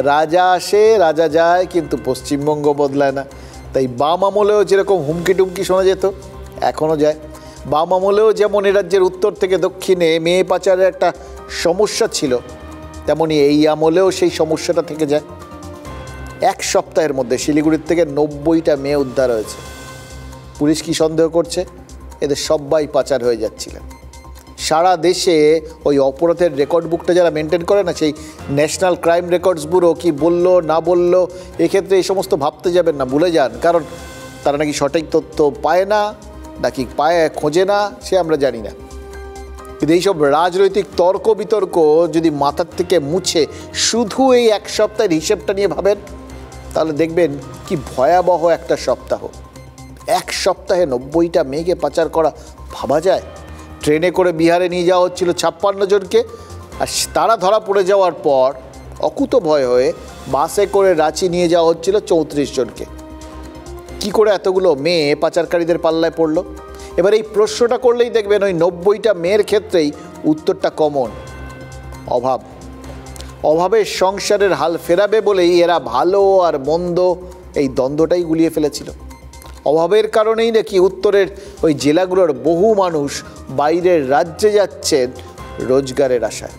রাজা আসে রাজা যায়, কিন্তু পশ্চিমবঙ্গ বদলায় না। তাই বাম আমলেও যেরকম হুমকি টুমকি শোনা যেত, এখনও যায়। বাম আমলেও যেমন এ রাজ্যের উত্তর থেকে দক্ষিণে মেয়ে পাচারের একটা সমস্যা ছিল, তেমনি এই আমলেও সেই সমস্যাটা থেকে যায়। এক সপ্তাহের মধ্যে শিলিগুড়ির থেকে 90টা মেয়ে উদ্ধার হয়েছে। পুলিশ কি সন্দেহ করছে? এদের সবাই পাচার হয়ে যাচ্ছিলেন। সারা দেশে ওই অপরাধের রেকর্ড বুকটা যারা মেনটেন করে না, সেই ন্যাশনাল ক্রাইম রেকর্ডস ব্যুরো কি বললো না বললো, এক্ষেত্রে এই সমস্ত ভাবতে যাবেন না, ভুলে যান। কারণ তারা নাকি সঠিক তথ্য পায় না, নাকি পায় খোঁজে না, সে আমরা জানি না। কিন্তু এইসব রাজনৈতিক তর্ক বিতর্ক যদি মাথার থেকে মুছে শুধু এই এক সপ্তাহের হিসেবটা নিয়ে ভাবেন, তাহলে দেখবেন কি ভয়াবহ একটা সপ্তাহ। এক সপ্তাহে 90টা মেয়েকে পাচার করা ভাবা যায়? ট্রেনে করে বিহারে নিয়ে যাওয়া হচ্ছিল 56 জনকে, আর তারা ধরা পড়ে যাওয়ার পর অকুত ভয় হয়ে বাসে করে রাঁচি নিয়ে যাওয়া হচ্ছিল 34 জনকে। কি করে এতগুলো মেয়ে পাচারকারীদের পাল্লায় পড়লো? এবার এই প্রশ্নটা করলেই দেখবেন ওই 90টা মেয়ের ক্ষেত্রেই উত্তরটা কমন: অভাব। অভাবের সংসারের হাল ফেরাবে বলেই এরা ভালো আর মন্দ এই দ্বন্দ্বটাই গুলিয়ে ফেলেছিল। অভাবের কারণেই নাকি উত্তরের ওই জেলাগুলোর বহু মানুষ বাইরের রাজ্যে যাচ্ছেন রোজগারের আশায়।